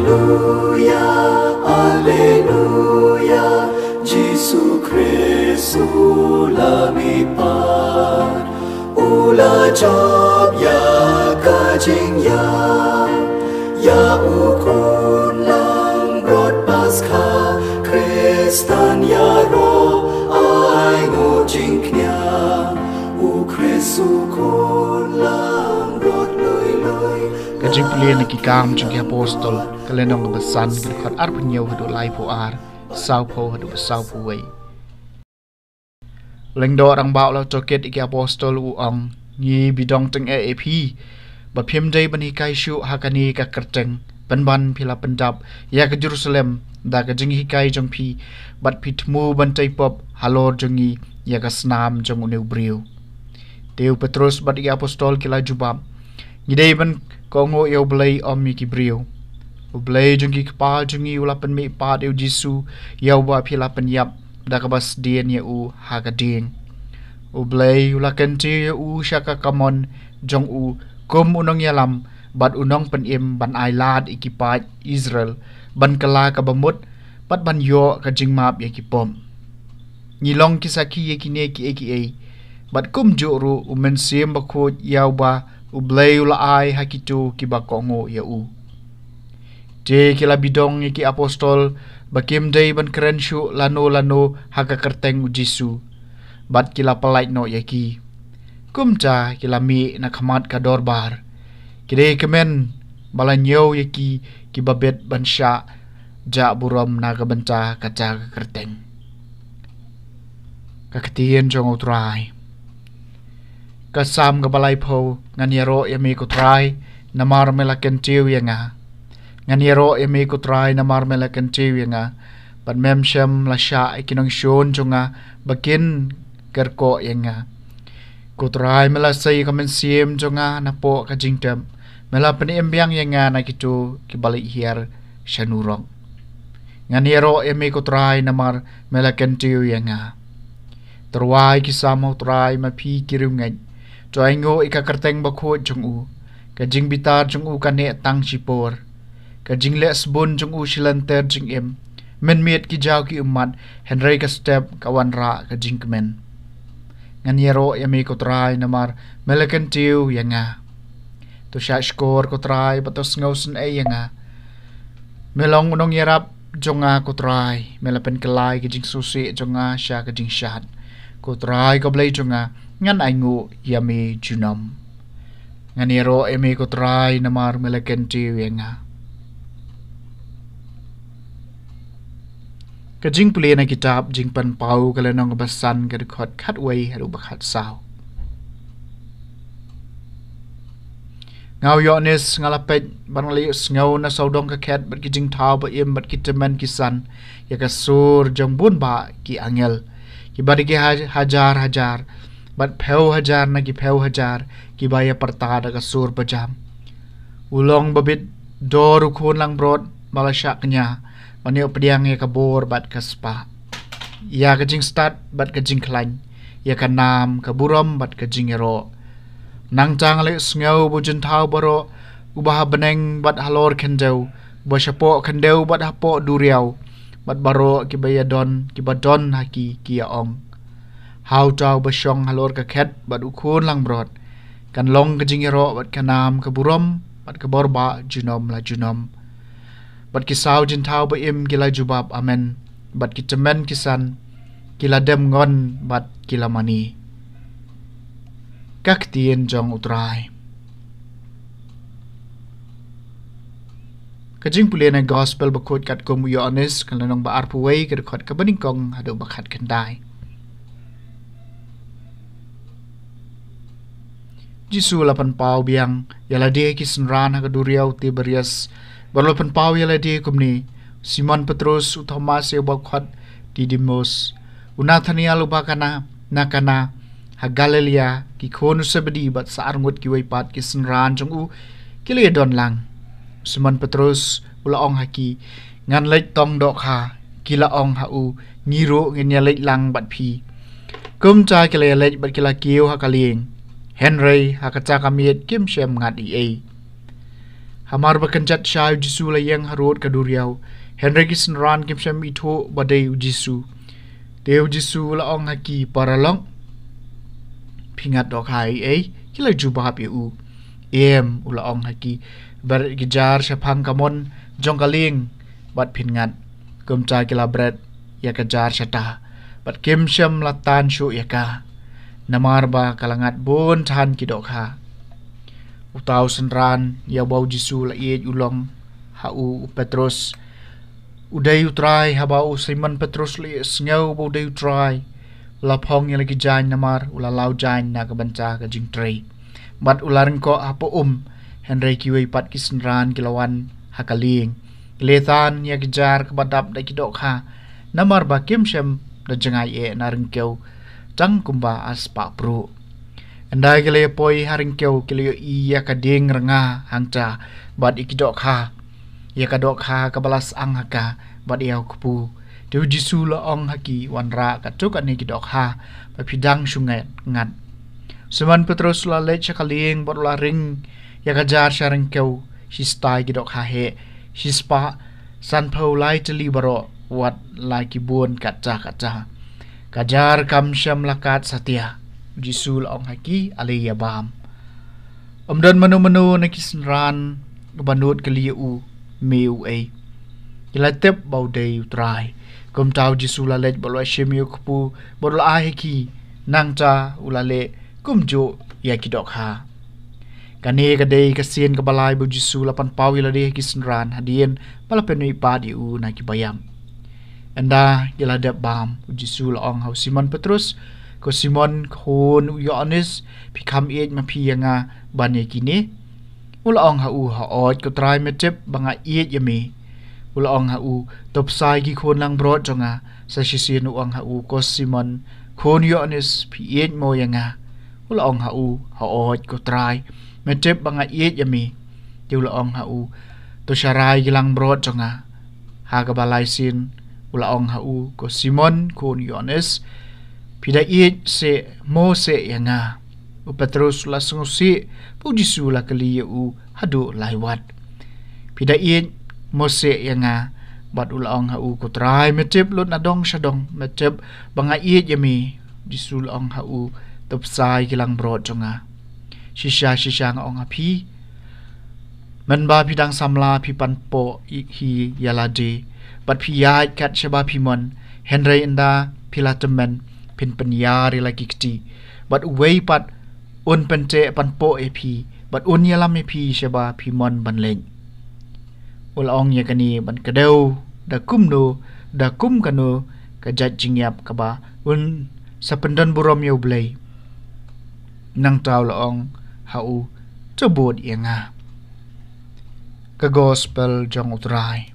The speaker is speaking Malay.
Alleluia, Alleluia, Jesu Kristus lamipat, ula job ya kajing ya ukun lang brod Paskah, Kristan ya ro ai ngujing knya, u Kristus kun lang brod lui. Kajing pilihan ni kikam jeng apostol kalenong besan kirkat ar penyew hadu lai po ar sau po hadu sau po wei. Lengdo orang bau lau coket iki apostol uang ngi bidong teng AAP bapim day ban hikai shu hakani ka kerteng ban pila pendap ya ke Jerusalem da ka jeng hikai jong pi bat pitmu ban tay pop halor jongi ya ka snam jong uneu briu. Deu Petrus bat iki apostol kila jubab ngidei ban kongo yo blai om mi ki briu. Blai jongi kepal jongi ulapan mi pa deu Jisu ya ba pila penyap da ka bas dien ya u hakading. Blai ulakan ti ya u syaka kamon jong u kum unong yalam bat unong penim ban ailad ikipat Israel ban kala ka bamut bat ban yo ka jingmap ya kipom. Ngilong kisaki ya kine ki aka bat kum juru umen sim bakot yaw ba ublay ulaay hakitu kibakongo ya u. Je kila bidong iki apostol bakim day ban kerensyu lano haka kerteng u Jisu bat kila palait no yaki. Kumca kila mi na kamat ka dorbar. Kide kemen balanyo yaki kibabet bansya ja buram na kabenta kaca ka kerteng. Kakatien jong utray. Kasam kabalay po nganyero yami kutray na marmelaken tiw nga. Nganyero yami kutray na marmelaken tiw nga. But memshem la siya ikinong syon nga bakin kerko nga. Kutray melasay kamensiem nga na po kajingtem. Mela paniimbyang nga na kito kibalik hier siya nurong. Nganyero yami kutray na marmelaken tiw nga. Terway kisamo tray mapi kirungay. Tuaingo ikakarteng bakot jong u. Kajing bitar jong u kane tang sipor. Kajing lesbon jong u silanter jing im. Menmiet ki jaw ki umat. Henry ka step kawan ra kajing kemen. Nganyero yami kotray namar melakan tiw nga. To siya skor kotray batos ngausen ay nga. Melong unong yarap jong nga kotray. Melapan kalay kajing susi jong nga siya kajing syad. Kotray kablay jong nga. Ngan aingu yami junam. Nganiro emi kotray namar melaken tiw nga. Kajing puli na kitab jing panpau kalanong basan kadukot katway hadu bakat saw. Ngaw yonis ngalapet banalius ngaw na saudong kaket bat kijing tau ba im bat kitaman kisan yakasur jang bun ba ki angel. Kibadi ki hajar bat peu hajar na ki peu hajar ki baya partada ka sur pajam. Ulong babit dor ukun lang brod malasyak nya maniyo pediang ya kabor bat kaspa. Ya kajing start bat kajing klan. Ya kanam kaburam bat kajing ero. Nang tang le sngaw bujun tau baro ubah beneng bat halor kendau. Ubah syapo kendau bat hapo duriau. Bat baro ki baya don ki badon haki ki ya ong. How tau basyong halor ka ket bat ukun lang brod. Kan long kajing ero bat kanam kaburam bat kaborba junom la junom. Bat kisaw jin tau ba im kila jubab amen. Bat kitamen kisan kila dem ngon bat kila mani. Kaktien jong utray. Kajing puli na gospel bakot kat kum Yohanes kan lanong ba arpuway kadukot kabaningkong hado bakat kanday. Jisu lapan pau biang yala dia kisenran hakaduriau Tiberias berlapan pau yala dia kumni Simon Petrus Thomas ya bakot Didymus Nathaniel ubakana nakana ha Galilea ki khonu sebedi bat saarngut ki waipat kisenran jong u kile don lang Simon Petrus ula ong haki ngan lek tong dok ha kila ong ha u ngiro ngenya lek lang bat phi kum cha kile lek bat kila kiu ha kaling Henry hakacaka miet kim shem ngat ia. Hamar bakanjat shay Jisu layang harod kaduriaw. Henry Kisenran kimsem ito baday Jisu. Deo Jisu laong haki para long. Pingat dok hai kila jubahap u. Ulaong haki bergijar syapang kamon jong kaling bat pingat. Kumca kila bread ya kejar syata. Bat kimsem latan syuk yaka. Namar ba kalangat bon tahan kidok ha. Utaw senran ya bau Jisu laiet ulong hau Petrus. Uday utray habau Simon Petrus li sngau bau day utray. Lapong yang lagi jain namar ulalau jain na kebanca ke jing tray. Bat ulareng ko hapo Henry kiway pat kisenran kilawan hakaling. Letan ya kejar kebadap da kidok ha. Namar ba kimsem da jengai na rengkeu. Jang kumba as pak pro. Andai kile poi haringkeu kile iya kading renga hangca bad ikidok ha. Ia kadok ha kabalas ang haka bad iau kupu. Deu Jisu laong haki wanra katuk ane kidok ha papidang sungai ngat. Simon Petrus la lech kaling bad la ring ia kajar haringkeu sistai kidok ha he. Sispa san pau lai teli baro wat lai kibun kaca. Kajar kamsyam lakat satia. Jisu laong haki alaya bam. Dan menu-menu na kisenran banut keliu meu Ilatep bau day utray. Kum tau Jisu lalet balo shemiu kupu bolo ahiki nangca ulale kumjo ya kidok ha. Kane kadai kasien kabalai bu Jisu lapan pau ilade kisenran hadien palapenui padi u na kibayam. Anda iladep bam Jisu laong hau Simon Petrus ko Simon khon Yohanes pikam ej mapi yanga banye kini ulaong hau haot ko try metep banga ej yami ulaong hau topsai gi khon lang brod jonga sa sisin uang hau ko Simon khon Yohanes pi ej mo yanga ulaong hau haot ko try metep banga ej yami ulaong hau to syarai gilang brod jonga ha kabalai sin ulaong hau ko Simon khon Yohanes pidait se Mose yanga Petrus la sengusi pu Jisu la kali u hadu laiwat pidait Mose yanga bat ulaong hau ko trai metep lot nadong sadong metep banga iet yami Jisu laong hau topsai kilang brod jonga shisha ngong api menba pidang samla pi panpo hi yalade bat pi yait kat shaba pi mon Henry inda pilatemen pin penyari lagi keti bat uwei pat un pente panpo epi bat un yalam epi shaba pi mon banleng ulaong ya kani ban kadeu da kum kanu kajat jingyap kaba un sapendan burom yau blai nang tau laong hau cebut yanga ke gospel jong utrai